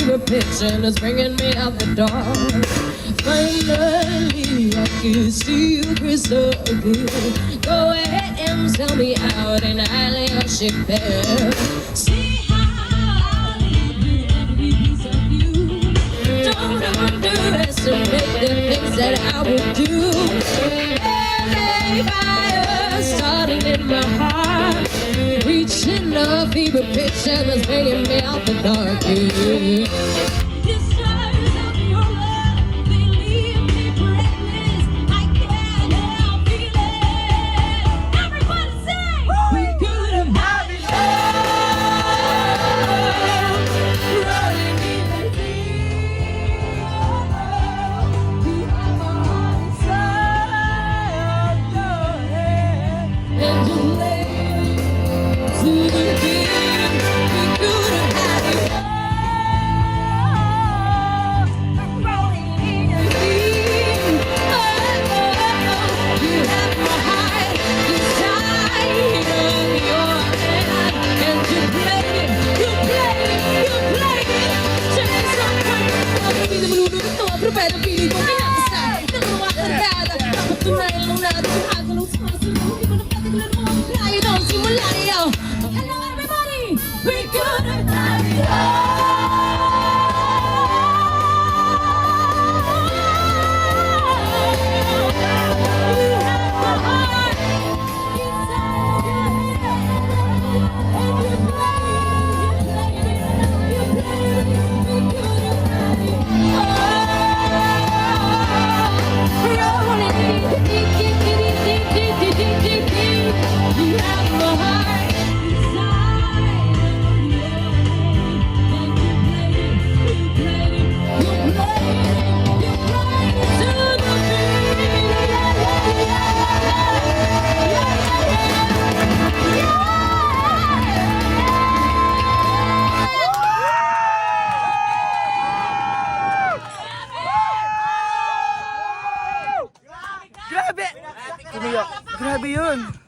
fever pitch and it's bringing me out the dark. Finally, I can see you crystal clear. Go ahead and sell me out and I'll lay your ship bare. See how I'll leave every piece of you. Don't underestimate the things that I will do. LA fire starting in my heart, reaching a fever pitch and it's bringing me out the dark. Yeah.